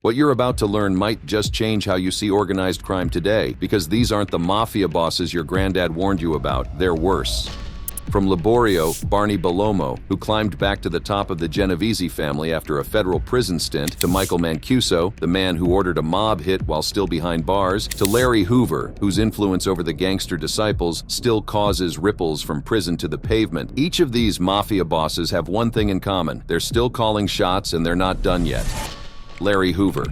What you're about to learn might just change how you see organized crime today, because these aren't the mafia bosses your granddad warned you about, they're worse. From Laboro, Barney Balomo, who climbed back to the top of the Genovese family after a federal prison stint, to Michael Mancuso, the man who ordered a mob hit while still behind bars, to Larry Hoover, whose influence over the gangster disciples still causes ripples from prison to the pavement. Each of these mafia bosses have one thing in common: they're still calling shots and they're not done yet. Larry Hoover.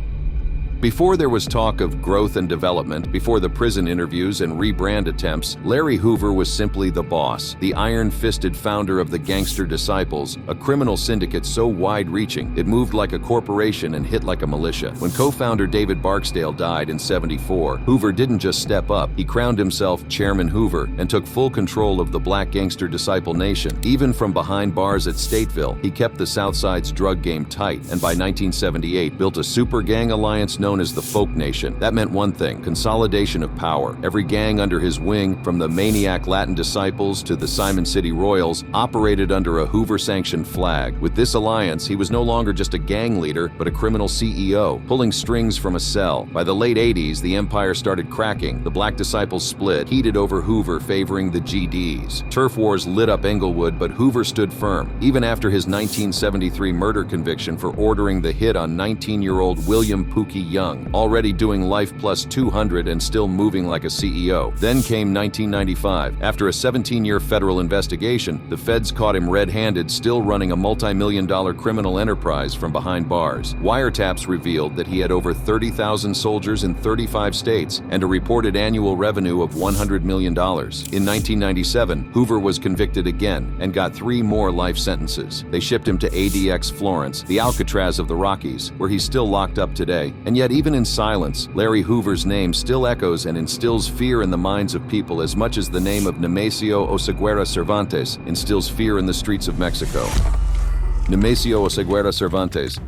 Before there was talk of growth and development, before the prison interviews and rebrand attempts, Larry Hoover was simply the boss, the iron-fisted founder of the Gangster Disciples, a criminal syndicate so wide-reaching it moved like a corporation and hit like a militia. When co-founder David Barksdale died in '74, Hoover didn't just step up, he crowned himself Chairman Hoover and took full control of the Black Gangster Disciple Nation. Even from behind bars at Stateville, he kept the Southside's drug game tight, and by 1978 built a super gang alliance known as the Folk Nation. That meant one thing: consolidation of power. Every gang under his wing, from the maniac Latin Disciples to the Simon City Royals, operated under a Hoover-sanctioned flag. With this alliance, he was no longer just a gang leader, but a criminal CEO, pulling strings from a cell. By the late '80s, the empire started cracking. The Black Disciples split, heated over Hoover favoring the GDs. Turf wars lit up Englewood, but Hoover stood firm, even after his 1973 murder conviction for ordering the hit on 19-year-old William Pookie Young, already doing life plus 200 and still moving like a CEO. Then came 1995. After a 17-year federal investigation, the feds caught him red-handed, still running a multi-million-dollar criminal enterprise from behind bars. Wiretaps revealed that he had over 30,000 soldiers in 35 states and a reported annual revenue of $100 million. In 1997, Hoover was convicted again and got 3 more life sentences. They shipped him to ADX Florence, the Alcatraz of the Rockies, where he's still locked up today. And yet, even in silence, Larry Hoover's name still echoes and instills fear in the minds of people as much as the name of Nemesio Oseguera Cervantes instills fear in the streets of Mexico. Nemesio Oseguera Cervantes.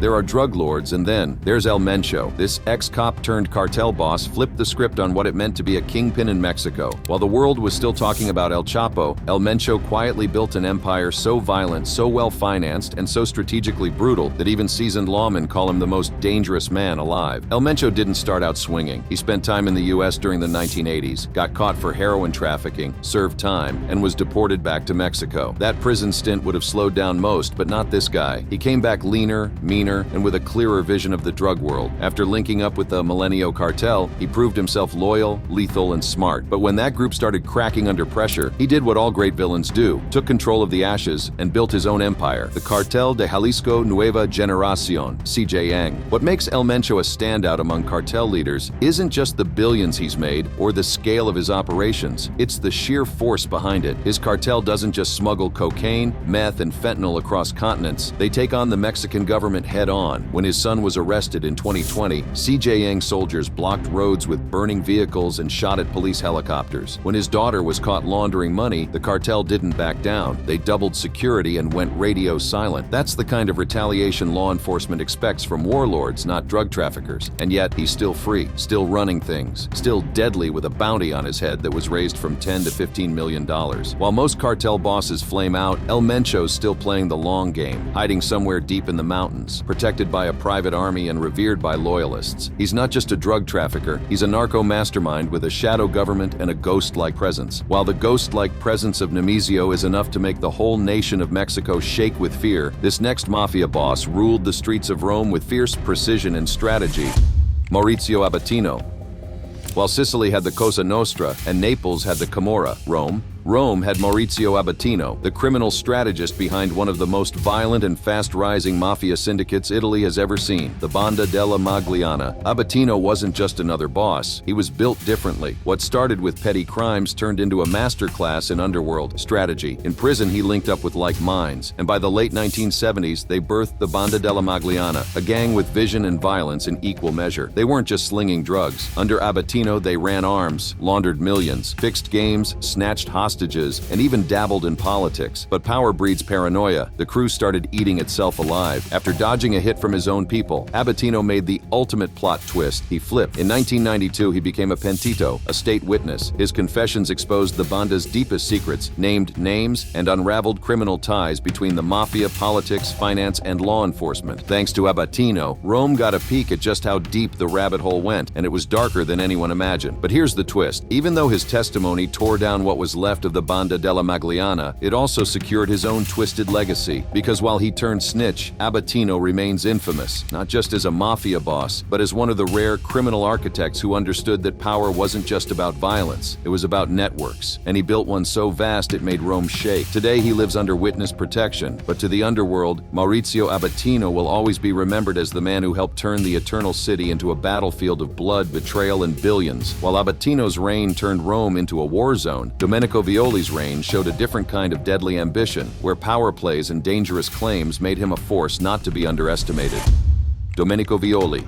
There are drug lords, and then there's El Mencho. This ex-cop turned cartel boss flipped the script on what it meant to be a kingpin in Mexico. While the world was still talking about El Chapo, El Mencho quietly built an empire so violent, so well-financed, and so strategically brutal that even seasoned lawmen call him the most dangerous man alive. El Mencho didn't start out swinging. He spent time in the U.S. during the 1980s, got caught for heroin trafficking, served time, and was deported back to Mexico. That prison stint would have slowed down most, but not this guy. He came back leaner, meaner, and with a clearer vision of the drug world. After linking up with the Milenio cartel, he proved himself loyal, lethal, and smart. But when that group started cracking under pressure, he did what all great villains do, took control of the ashes, and built his own empire, the Cartel de Jalisco Nueva Generacion, CJN. What makes El Mencho a standout among cartel leaders isn't just the billions he's made or the scale of his operations, it's the sheer force behind it. His cartel doesn't just smuggle cocaine, meth, and fentanyl across continents. They take on the Mexican government head on. When his son was arrested in 2020, CJN soldiers blocked roads with burning vehicles and shot at police helicopters. When his daughter was caught laundering money, the cartel didn't back down. They doubled security and went radio silent. That's the kind of retaliation law enforcement expects from warlords, not drug traffickers. And yet, he's still free, still running things, still deadly with a bounty on his head that was raised from $10 to $15 million. While most cartel bosses flame out, El Mencho's still playing the long game, hiding somewhere deep in the mountains, protected by a private army and revered by loyalists. He's not just a drug trafficker, he's a narco mastermind with a shadow government and a ghost-like presence. While the ghost-like presence of Nemesio is enough to make the whole nation of Mexico shake with fear, this next mafia boss ruled the streets of Rome with fierce precision and strategy. Maurizio Abatino. While Sicily had the Cosa Nostra and Naples had the Camorra, Rome had Maurizio Abatino, the criminal strategist behind one of the most violent and fast-rising mafia syndicates Italy has ever seen, the Banda della Magliana. Abatino wasn't just another boss, he was built differently. What started with petty crimes turned into a masterclass in underworld strategy. In prison, he linked up with like minds, and by the late 1970s, they birthed the Banda della Magliana, a gang with vision and violence in equal measure. They weren't just slinging drugs. Under Abatino, they ran arms, laundered millions, fixed games, snatched hostages, hostages, and even dabbled in politics. But power breeds paranoia. The crew started eating itself alive. After dodging a hit from his own people, Abatino made the ultimate plot twist. He flipped. In 1992, he became a pentito, a state witness. His confessions exposed the banda's deepest secrets, named names, and unraveled criminal ties between the mafia, politics, finance, and law enforcement. Thanks to Abatino, Rome got a peek at just how deep the rabbit hole went, and it was darker than anyone imagined. But here's the twist. Even though his testimony tore down what was left of the Banda della Magliana, it also secured his own twisted legacy. Because while he turned snitch, Abatino remains infamous, not just as a mafia boss, but as one of the rare criminal architects who understood that power wasn't just about violence, it was about networks. And he built one so vast it made Rome shake. Today he lives under witness protection, but to the underworld, Maurizio Abatino will always be remembered as the man who helped turn the Eternal City into a battlefield of blood, betrayal, and billions. While Abatino's reign turned Rome into a war zone, Dominico Violi's reign showed a different kind of deadly ambition, where power plays and dangerous claims made him a force not to be underestimated. Dominico Violi.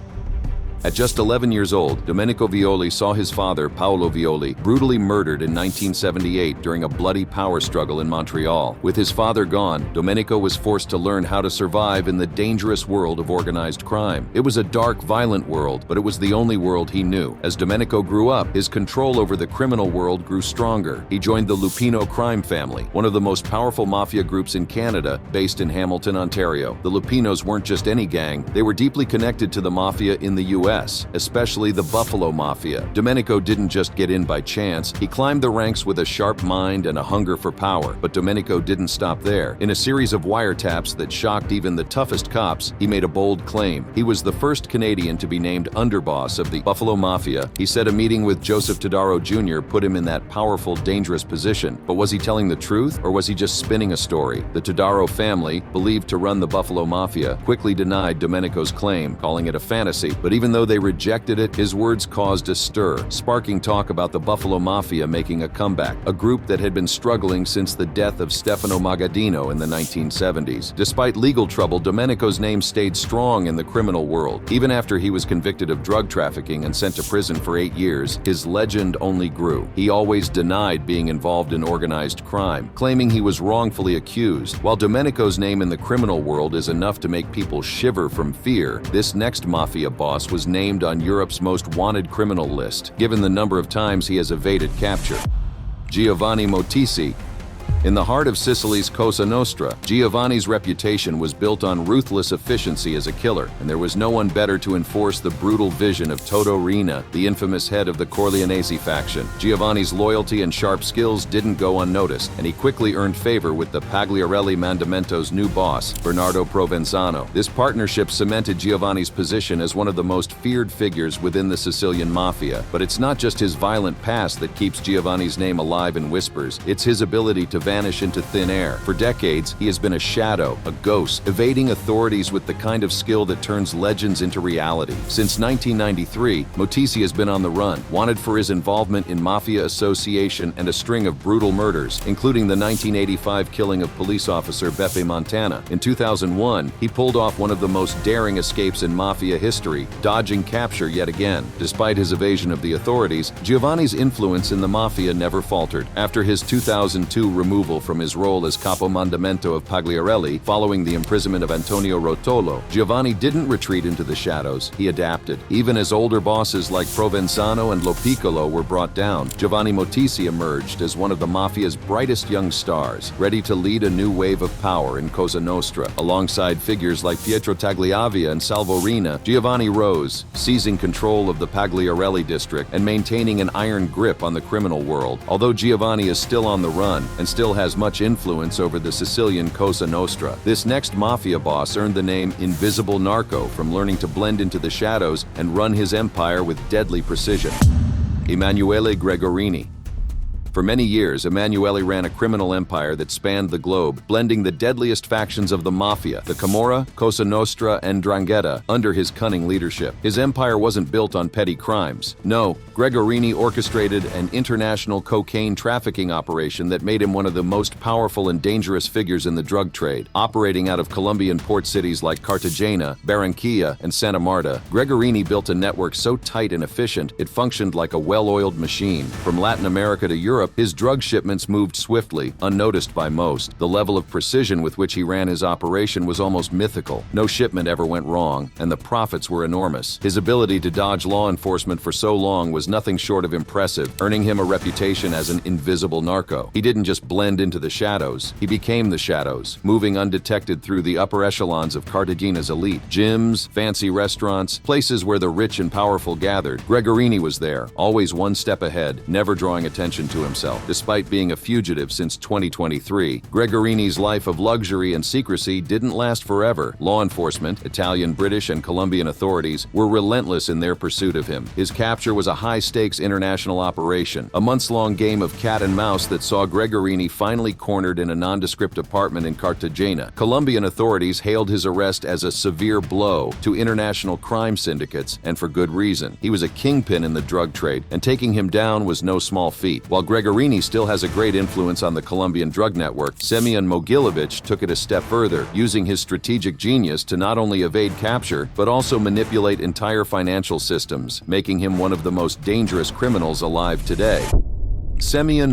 At just 11 years old, Dominico Violi saw his father, Paolo Violi, brutally murdered in 1978 during a bloody power struggle in Montreal. With his father gone, Domenico was forced to learn how to survive in the dangerous world of organized crime. It was a dark, violent world, but it was the only world he knew. As Domenico grew up, his control over the criminal world grew stronger. He joined the Lupino crime family, one of the most powerful mafia groups in Canada, based in Hamilton, Ontario. The Lupinos weren't just any gang, they were deeply connected to the mafia in the U.S., especially the Buffalo Mafia. Domenico didn't just get in by chance, he climbed the ranks with a sharp mind and a hunger for power. But Domenico didn't stop there. In a series of wiretaps that shocked even the toughest cops, he made a bold claim. He was the first Canadian to be named underboss of the Buffalo Mafia. He said a meeting with Joseph Tadaro Jr. put him in that powerful, dangerous position. But was he telling the truth, or was he just spinning a story? The Tadaro family, believed to run the Buffalo Mafia, quickly denied Domenico's claim, calling it a fantasy. But even though they rejected it, his words caused a stir, sparking talk about the Buffalo Mafia making a comeback, a group that had been struggling since the death of Stefano Magaddino in the 1970s. Despite legal trouble, Domenico's name stayed strong in the criminal world. Even after he was convicted of drug trafficking and sent to prison for 8 years, his legend only grew. He always denied being involved in organized crime, claiming he was wrongfully accused. While Domenico's name in the criminal world is enough to make people shiver from fear, this next mafia boss was named on Europe's most wanted criminal list, given the number of times he has evaded capture. Giovani Motici. In the heart of Sicily's Cosa Nostra, Giovanni's reputation was built on ruthless efficiency as a killer, and there was no one better to enforce the brutal vision of Toto Riina, the infamous head of the Corleonesi faction. Giovanni's loyalty and sharp skills didn't go unnoticed, and he quickly earned favor with the Pagliarelli Mandamento's new boss, Bernardo Provenzano. This partnership cemented Giovanni's position as one of the most feared figures within the Sicilian mafia. But it's not just his violent past that keeps Giovanni's name alive in whispers, it's his ability to vanish into thin air. For decades, he has been a shadow, a ghost, evading authorities with the kind of skill that turns legends into reality. Since 1993, Motici has been on the run, wanted for his involvement in mafia association and a string of brutal murders, including the 1985 killing of police officer Beppe Montana. In 2001, he pulled off one of the most daring escapes in mafia history, dodging capture yet again. Despite his evasion of the authorities, Giovanni's influence in the mafia never faltered. After his 2002 removal from his role as Capo Mandamento of Pagliarelli following the imprisonment of Antonio Rotolo, Giovanni didn't retreat into the shadows, he adapted. Even as older bosses like Provenzano and Lo Piccolo were brought down, Giovani Motici emerged as one of the mafia's brightest young stars, ready to lead a new wave of power in Cosa Nostra. Alongside figures like Pietro Tagliavia and Salvo Riina, Giovanni rose, seizing control of the Pagliarelli district and maintaining an iron grip on the criminal world. Although Giovanni is still on the run and still has much influence over the Sicilian Cosa Nostra, this next mafia boss earned the name Invisible Narco from learning to blend into the shadows and run his empire with deadly precision. Emanuele Gregorini. For many years, Emanuele ran a criminal empire that spanned the globe, blending the deadliest factions of the Mafia, the Camorra, Cosa Nostra, and 'Ndrangheta, under his cunning leadership. His empire wasn't built on petty crimes. No, Gregorini orchestrated an international cocaine trafficking operation that made him one of the most powerful and dangerous figures in the drug trade. Operating out of Colombian port cities like Cartagena, Barranquilla, and Santa Marta, Gregorini built a network so tight and efficient, it functioned like a well-oiled machine. From Latin America to Europe, Europe, his drug shipments moved swiftly, unnoticed by most. The level of precision with which he ran his operation was almost mythical. No shipment ever went wrong, and the profits were enormous. His ability to dodge law enforcement for so long was nothing short of impressive, earning him a reputation as an invisible narco. He didn't just blend into the shadows, he became the shadows, moving undetected through the upper echelons of Cartagena's elite. Gyms, fancy restaurants, places where the rich and powerful gathered. Gregorini was there, always one step ahead, never drawing attention to himself. Despite being a fugitive since 2023, Gregorini's life of luxury and secrecy didn't last forever. Law enforcement, Italian, British, and Colombian authorities were relentless in their pursuit of him. His capture was a high-stakes international operation, a months-long game of cat and mouse that saw Gregorini finally cornered in a nondescript apartment in Cartagena. Colombian authorities hailed his arrest as a severe blow to international crime syndicates, and for good reason. He was a kingpin in the drug trade, and taking him down was no small feat. While Gregorini still has a great influence on the Colombian drug network, Semiun Mgilovich took it a step further, using his strategic genius to not only evade capture, but also manipulate entire financial systems, making him one of the most dangerous criminals alive today. Semiun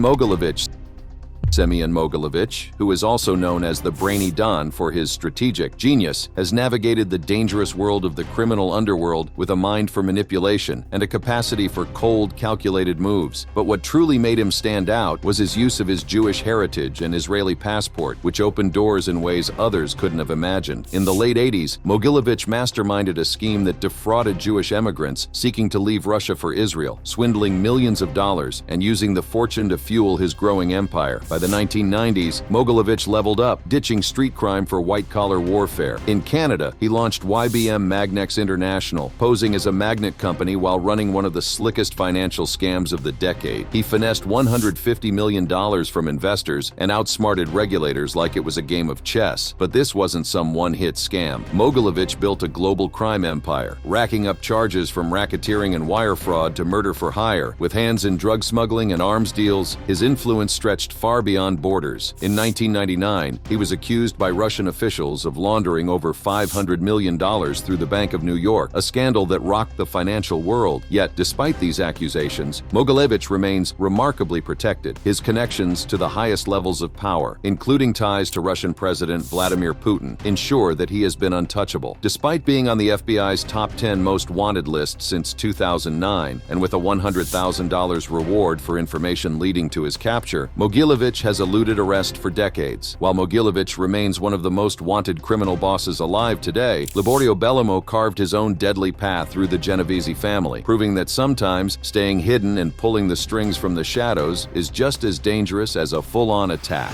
Mgilovich, who is also known as the Brainy Don for his strategic genius, has navigated the dangerous world of the criminal underworld with a mind for manipulation and a capacity for cold, calculated moves. But what truly made him stand out was his use of his Jewish heritage and Israeli passport, which opened doors in ways others couldn't have imagined. In the late 80s, Mgilovich masterminded a scheme that defrauded Jewish emigrants seeking to leave Russia for Israel, swindling millions of dollars and using the fortune to fuel his growing empire. By the 1990s, Mgilovich leveled up, ditching street crime for white-collar warfare. In Canada, he launched YBM Magnex International, posing as a magnet company while running one of the slickest financial scams of the decade. He finessed $150 million from investors and outsmarted regulators like it was a game of chess. But this wasn't some one-hit scam. Mgilovich built a global crime empire, racking up charges from racketeering and wire fraud to murder for hire. With hands in drug smuggling and arms deals, his influence stretched far beyond borders. In 1999, he was accused by Russian officials of laundering over $500 million through the Bank of New York, a scandal that rocked the financial world. Yet, despite these accusations, Mgilovich remains remarkably protected. His connections to the highest levels of power, including ties to Russian President Vladimir Putin, ensure that he has been untouchable. Despite being on the FBI's top 10 most wanted list since 2009, and with a $100,000 reward for information leading to his capture, Mgilovich has eluded arrest for decades. While Mgilovich remains one of the most wanted criminal bosses alive today, Laboro Balomo carved his own deadly path through the Genovese family, proving that sometimes staying hidden and pulling the strings from the shadows is just as dangerous as a full-on attack.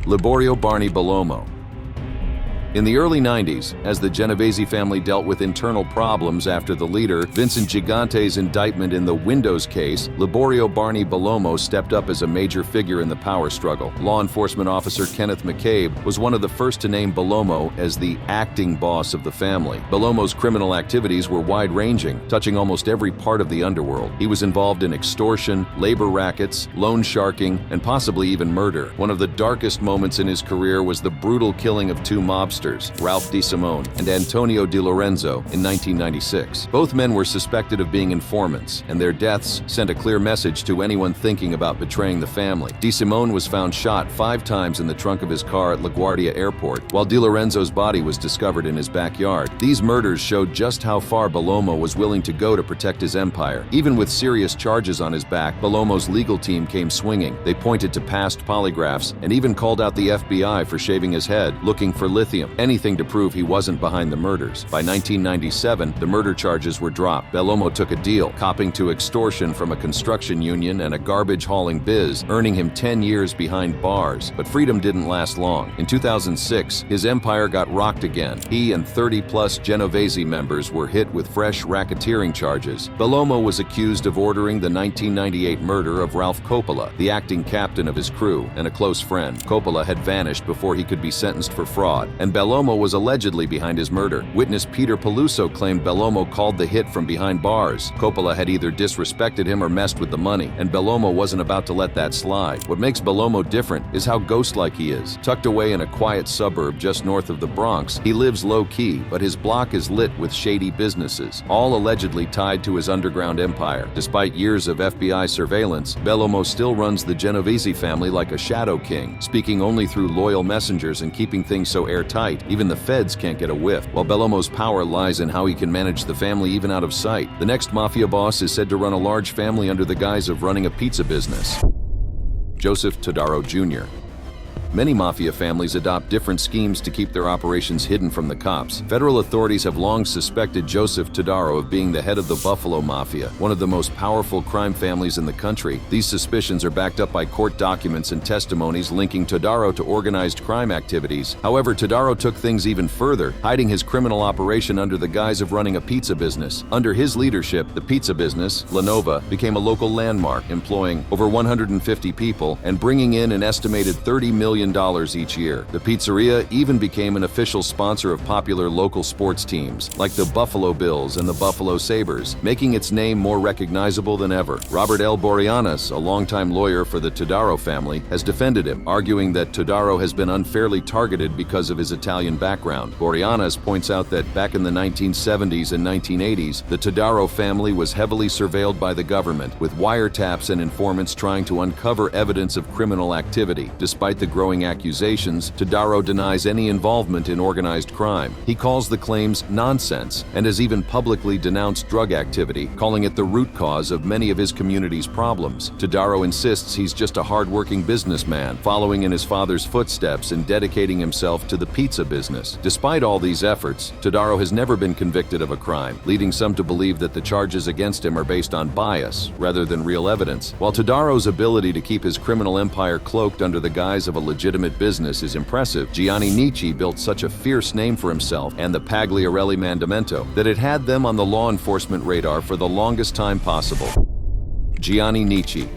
Laboro Barney Balomo. In the early 90s, as the Genovese family dealt with internal problems after the leader, Vincent Gigante's indictment in the Windows case, Laboro Barney Balomo stepped up as a major figure in the power struggle. Law enforcement officer Kenneth McCabe was one of the first to name Balomo as the acting boss of the family. Balomo's criminal activities were wide-ranging, touching almost every part of the underworld. He was involved in extortion, labor rackets, loan sharking, and possibly even murder. One of the darkest moments in his career was the brutal killing of two mobsters, Ralph DeSimone and Antonio Di Lorenzo, in 1996. Both men were suspected of being informants, and their deaths sent a clear message to anyone thinking about betraying the family. DeSimone was found shot 5 times in the trunk of his car at LaGuardia Airport, while Di Lorenzo's body was discovered in his backyard. These murders showed just how far Balomo was willing to go to protect his empire. Even with serious charges on his back, Balomo's legal team came swinging. They pointed to past polygraphs and even called out the FBI for shaving his head, looking for lithium. Anything to prove he wasn't behind the murders. By 1997, the murder charges were dropped. Balomo took a deal, copping to extortion from a construction union and a garbage-hauling biz, earning him 10 years behind bars. But freedom didn't last long. In 2006, his empire got rocked again. He and 30-plus Genovese members were hit with fresh racketeering charges. Balomo was accused of ordering the 1998 murder of Ralph Coppola, the acting captain of his crew and a close friend. Coppola had vanished before he could be sentenced for fraud, and Balomo was allegedly behind his murder. Witness Peter Peluso claimed Balomo called the hit from behind bars. Coppola had either disrespected him or messed with the money, and Balomo wasn't about to let that slide. What makes Balomo different is how ghost-like he is. Tucked away in a quiet suburb just north of the Bronx, he lives low-key, but his block is lit with shady businesses, all allegedly tied to his underground empire. Despite years of FBI surveillance, Balomo still runs the Genovese family like a shadow king, speaking only through loyal messengers and keeping things so airtight, even the feds can't get a whiff. While Belomo's power lies in how he can manage the family even out of sight, the next mafia boss is said to run a large family under the guise of running a pizza business. Joseph Tadaro Jr. Many mafia families adopt different schemes to keep their operations hidden from the cops. Federal authorities have long suspected Joseph Tadaro of being the head of the Buffalo Mafia, one of the most powerful crime families in the country. These suspicions are backed up by court documents and testimonies linking Tadaro to organized crime activities. However, Tadaro took things even further, hiding his criminal operation under the guise of running a pizza business. Under his leadership, the pizza business, La Nova, became a local landmark, employing over 150 people and bringing in an estimated $30 million each year. The pizzeria even became an official sponsor of popular local sports teams, like the Buffalo Bills and the Buffalo Sabres, making its name more recognizable than ever. Robert L. Boreanaz, a longtime lawyer for the Tadaro family, has defended him, arguing that Tadaro has been unfairly targeted because of his Italian background. Boreanaz points out that back in the 1970s and 1980s, the Tadaro family was heavily surveilled by the government, with wiretaps and informants trying to uncover evidence of criminal activity. Despite the growing accusations, Tadaro denies any involvement in organized crime. He calls the claims nonsense and has even publicly denounced drug activity, calling it the root cause of many of his community's problems. Tadaro insists he's just a hard-working businessman, following in his father's footsteps and dedicating himself to the pizza business. Despite all these efforts, Tadaro has never been convicted of a crime, leading some to believe that the charges against him are based on bias rather than real evidence. While Tadaro's ability to keep his criminal empire cloaked under the guise of a legitimate business is impressive, Giani Nichi built such a fierce name for himself and the Pagliarelli Mandamento that it had them on the law enforcement radar for the longest time possible. Giani Nichi.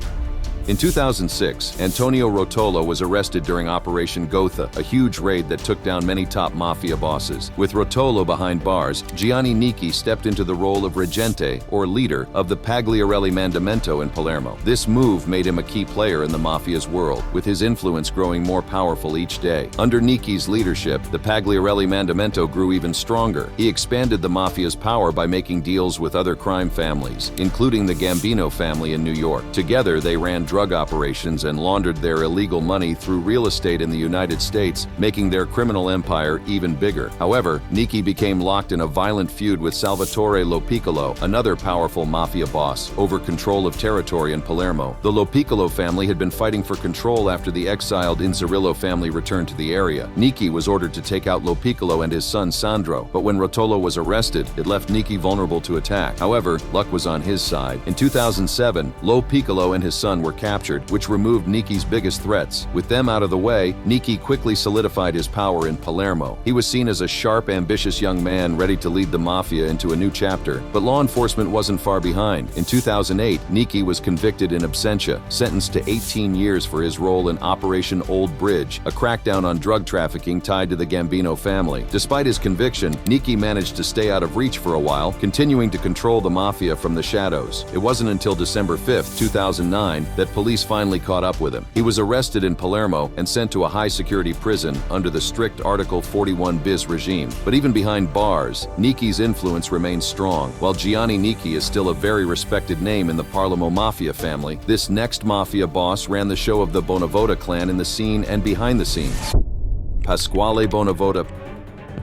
In 2006, Antonio Rotolo was arrested during Operation Gotha, a huge raid that took down many top mafia bosses. With Rotolo behind bars, Giani Nichi stepped into the role of reggente, or leader, of the Pagliarelli Mandamento in Palermo. This move made him a key player in the mafia's world, with his influence growing more powerful each day. Under Nichi's leadership, the Pagliarelli Mandamento grew even stronger. He expanded the mafia's power by making deals with other crime families, including the Gambino family in New York. Together, they ran drug operations and laundered their illegal money through real estate in the United States, making their criminal empire even bigger. However, Nichi became locked in a violent feud with Salvatore Lo Piccolo, another powerful mafia boss, over control of territory in Palermo. The Lo Piccolo family had been fighting for control after the exiled Inzerillo family returned to the area. Nichi was ordered to take out Lo Piccolo and his son Sandro, but when Rotolo was arrested, it left Nichi vulnerable to attack. However, luck was on his side. In 2007, Lo Piccolo and his son were captured, which removed Nichi's biggest threats. With them out of the way, Nichi quickly solidified his power in Palermo. He was seen as a sharp, ambitious young man ready to lead the mafia into a new chapter, but law enforcement wasn't far behind. In 2008, Nichi was convicted in absentia, sentenced to 18 years for his role in Operation Old Bridge, a crackdown on drug trafficking tied to the Gambino family. Despite his conviction, Nichi managed to stay out of reach for a while, continuing to control the mafia from the shadows. It wasn't until December 5, 2009, that police finally caught up with him. He was arrested in Palermo and sent to a high-security prison under the strict Article 41 bis regime. But even behind bars, Nichi's influence remains strong. While Giani Nichi is still a very respected name in the Palermo Mafia family, this next mafia boss ran the show of the Bonavota clan in the scene and behind the scenes. Pasquali Bonavota.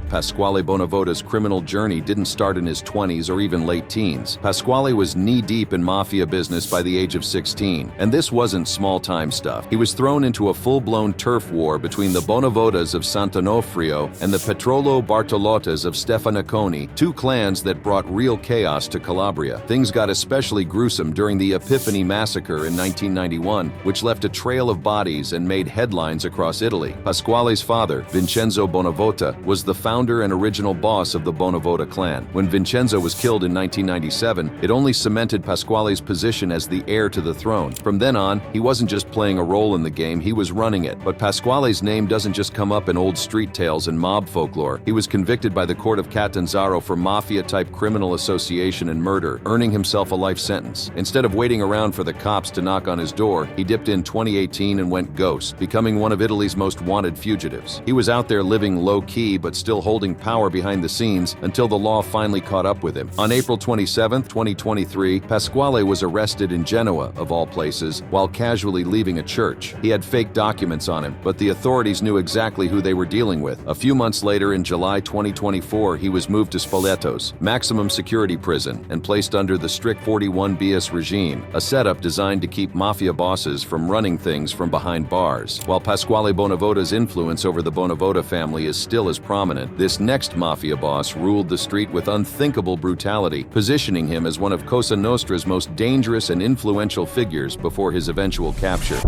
Pasquali Bonavota's criminal journey didn't start in his 20s or even late teens. Pasquali was knee-deep in mafia business by the age of 16, and this wasn't small-time stuff. He was thrown into a full-blown turf war between the Bonavotas of Sant'Onofrio and the Petrolo Bartolottas of Stefanaconi, two clans that brought real chaos to Calabria. Things got especially gruesome during the Epiphany Massacre in 1991, which left a trail of bodies and made headlines across Italy. Pasquali's father, Vincenzo Bonavota, was the founder founder and original boss of the Bonavota clan. When Vincenzo was killed in 1997, it only cemented Pasquale's position as the heir to the throne. From then on, he wasn't just playing a role in the game, he was running it. But Pasquale's name doesn't just come up in old street tales and mob folklore. He was convicted by the court of Catanzaro for mafia-type criminal association and murder, earning himself a life sentence. Instead of waiting around for the cops to knock on his door, he dipped in 2018 and went ghost, becoming one of Italy's most wanted fugitives. He was out there living low-key but still holding power behind the scenes until the law finally caught up with him. On April 27, 2023, Pasquale was arrested in Genoa, of all places, while casually leaving a church. He had fake documents on him, but the authorities knew exactly who they were dealing with. A few months later, in July 2024, he was moved to Spoletos, maximum security prison, and placed under the strict 41 bis regime, a setup designed to keep mafia bosses from running things from behind bars. While Pasquale Bonavota's influence over the Bonavota family is still as prominent, this next mafia boss ruled the street with unthinkable brutality, positioning him as one of Cosa Nostra's most dangerous and influential figures before his eventual capture.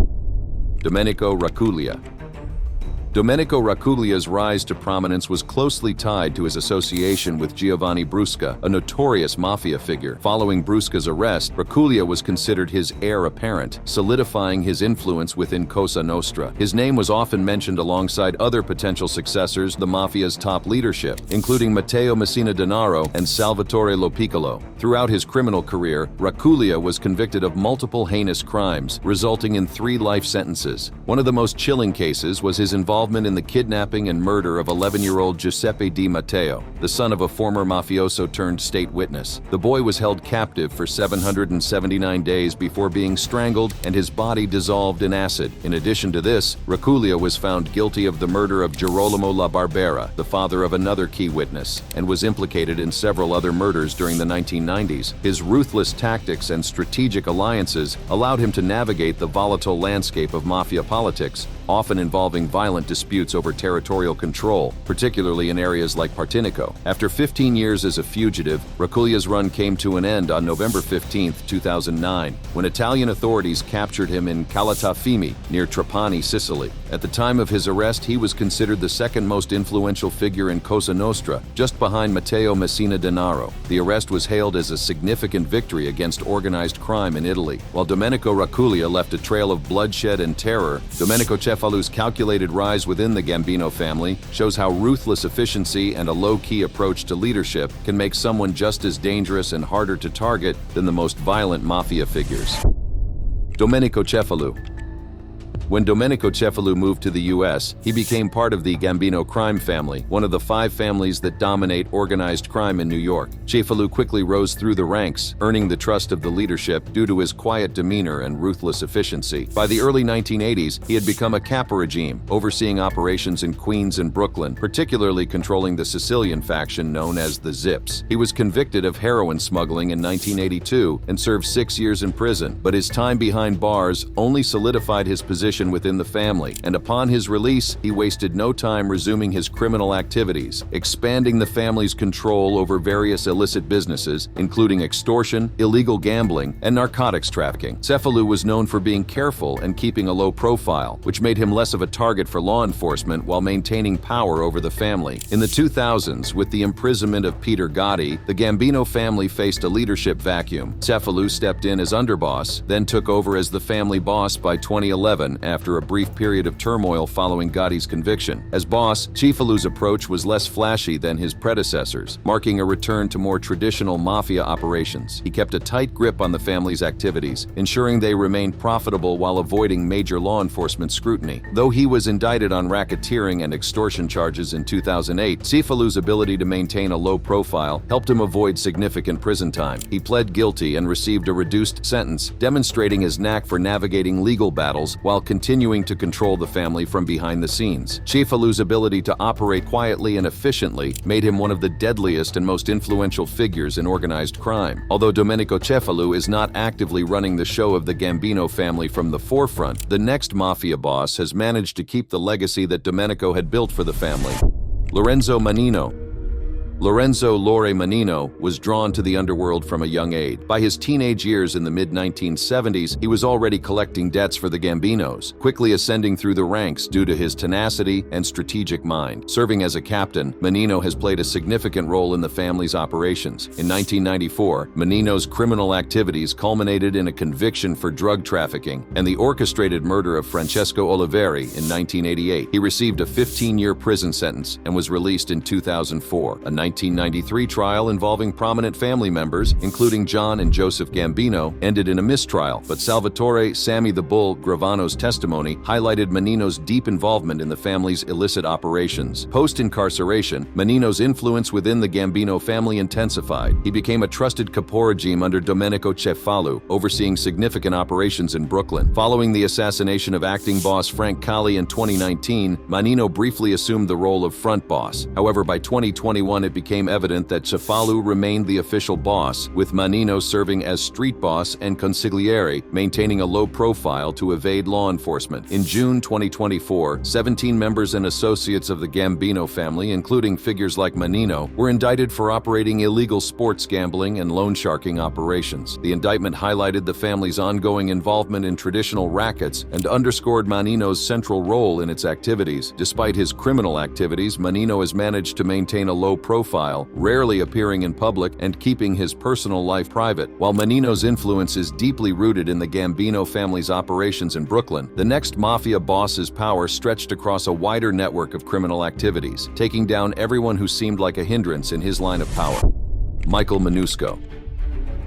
Dominico Raulia. Dominico Raulia's rise to prominence was closely tied to his association with Giovanni Brusca, a notorious mafia figure. Following Brusca's arrest, Raulia was considered his heir apparent, solidifying his influence within Cosa Nostra. His name was often mentioned alongside other potential successors, the mafia's top leadership, including Matteo Messina Denaro and Salvatore Lo Piccolo. Throughout his criminal career, Raulia was convicted of multiple heinous crimes, resulting in 3 life sentences. One of the most chilling cases was his involvement in the kidnapping and murder of 11-year-old Giuseppe Di Matteo, the son of a former mafioso turned state witness. The boy was held captive for 779 days before being strangled and his body dissolved in acid. In addition to this, Raulia was found guilty of the murder of Girolamo La Barbera, the father of another key witness, and was implicated in several other murders during the 1990s. His ruthless tactics and strategic alliances allowed him to navigate the volatile landscape of mafia politics, often involving violent disputes over territorial control, particularly in areas like Partinico. After 15 years as a fugitive, Raulia's run came to an end on November 15, 2009, when Italian authorities captured him in Calatafimi, near Trapani, Sicily. At the time of his arrest, he was considered the second most influential figure in Cosa Nostra, just behind Matteo Messina Denaro. The arrest was hailed as a significant victory against organized crime in Italy. While Dominico Raulia left a trail of bloodshed and terror, Dominico Cheffelu's calculated rise within the Gambino family shows how ruthless efficiency and a low-key approach to leadership can make someone just as dangerous and harder to target than the most violent mafia figures. Dominico Cheffelu. When Dominico Cheffelu moved to the U.S., he became part of the Gambino crime family, one of the 5 families that dominate organized crime in New York. Cheffelu quickly rose through the ranks, earning the trust of the leadership due to his quiet demeanor and ruthless efficiency. By the early 1980s, he had become a capo regime, overseeing operations in Queens and Brooklyn, particularly controlling the Sicilian faction known as the Zips. He was convicted of heroin smuggling in 1982 and served 6 years in prison, but his time behind bars only solidified his position within the family, and upon his release, he wasted no time resuming his criminal activities, expanding the family's control over various illicit businesses, including extortion, illegal gambling, and narcotics trafficking. Cheffelu was known for being careful and keeping a low profile, which made him less of a target for law enforcement while maintaining power over the family. In the 2000s, with the imprisonment of Peter Gotti, the Gambino family faced a leadership vacuum. Cheffelu stepped in as underboss, then took over as the family boss by 2011 after a brief period of turmoil following Gotti's conviction. As boss, Cheffelu's approach was less flashy than his predecessors, marking a return to more traditional mafia operations. He kept a tight grip on the family's activities, ensuring they remained profitable while avoiding major law enforcement scrutiny. Though he was indicted on racketeering and extortion charges in 2008, Cheffelu's ability to maintain a low profile helped him avoid significant prison time. He pled guilty and received a reduced sentence, demonstrating his knack for navigating legal battles while continuing to control the family from behind the scenes. Cheffelu's ability to operate quietly and efficiently made him one of the deadliest and most influential figures in organized crime. Although Dominico Cheffelu is not actively running the show of the Gambino family from the forefront, the next mafia boss has managed to keep the legacy that Domenico had built for the family. Lorenzo Manino. Lorenzo Manino was drawn to the underworld from a young age. By his teenage years in the mid-1970s, he was already collecting debts for the Gambinos, quickly ascending through the ranks due to his tenacity and strategic mind. Serving as a captain, Manino has played a significant role in the family's operations. In 1994, Manino's criminal activities culminated in a conviction for drug trafficking and the orchestrated murder of Francesco Oliveri in 1988. He received a 15-year prison sentence and was released in 2004. A 1993 trial involving prominent family members, including John and Joseph Gambino, ended in a mistrial, but Salvatore "Sammy the Bull" Gravano's testimony highlighted Manino's deep involvement in the family's illicit operations. Post-incarceration, Manino's influence within the Gambino family intensified. He became a trusted caporregime under Dominico Cheffelu, overseeing significant operations in Brooklyn. Following the assassination of acting boss Frank Colli in 2019, Manino briefly assumed the role of front boss. However, by 2021, it became evident that Cheffelu remained the official boss, with Manino serving as street boss and consigliere, maintaining a low profile to evade law enforcement. In June 2024, 17 members and associates of the Gambino family, including figures like Manino, were indicted for operating illegal sports gambling and loan sharking operations. The indictment highlighted the family's ongoing involvement in traditional rackets and underscored Manino's central role in its activities. Despite his criminal activities, Manino has managed to maintain a low profile, rarely appearing in public and keeping his personal life private. While Manino's influence is deeply rooted in the Gambino family's operations in Brooklyn, the next Mafia boss's power stretched across a wider network of criminal activities, taking down everyone who seemed like a hindrance in his line of power. Michael Manusco.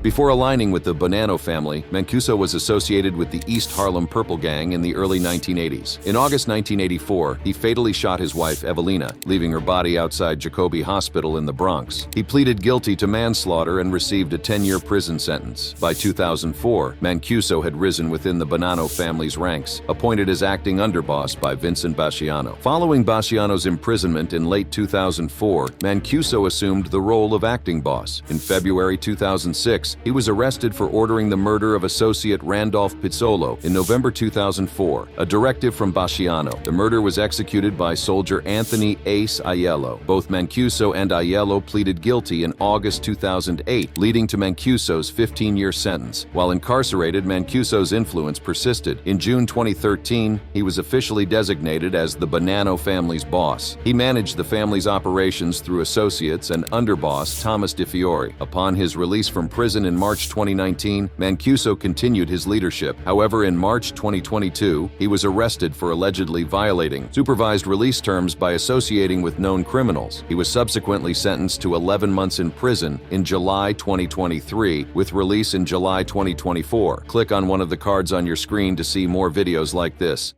Before aligning with the Bonanno family, Mancuso was associated with the East Harlem Purple Gang in the early 1980s. In August 1984, he fatally shot his wife, Evelina, leaving her body outside Jacobi Hospital in the Bronx. He pleaded guilty to manslaughter and received a 10-year prison sentence. By 2004, Mancuso had risen within the Bonanno family's ranks, appointed as acting underboss by Vincent Basciano. Following Basciano's imprisonment in late 2004, Mancuso assumed the role of acting boss. In February 2006, he was arrested for ordering the murder of associate Randolph Pizzolo in November 2004, a directive from Basciano. The murder was executed by soldier Anthony Ace Aiello. Both Mancuso and Aiello pleaded guilty in August 2008, leading to Mancuso's 15-year sentence. While incarcerated, Mancuso's influence persisted. In June 2013, he was officially designated as the Bonanno family's boss. He managed the family's operations through associates and underboss Thomas Di Fiore. Upon his release from prison in March 2019, Mancuso continued his leadership. However, in March 2022, he was arrested for allegedly violating supervised release terms by associating with known criminals. He was subsequently sentenced to 11 months in prison in July 2023, with release in July 2024. Click on one of the cards on your screen to see more videos like this.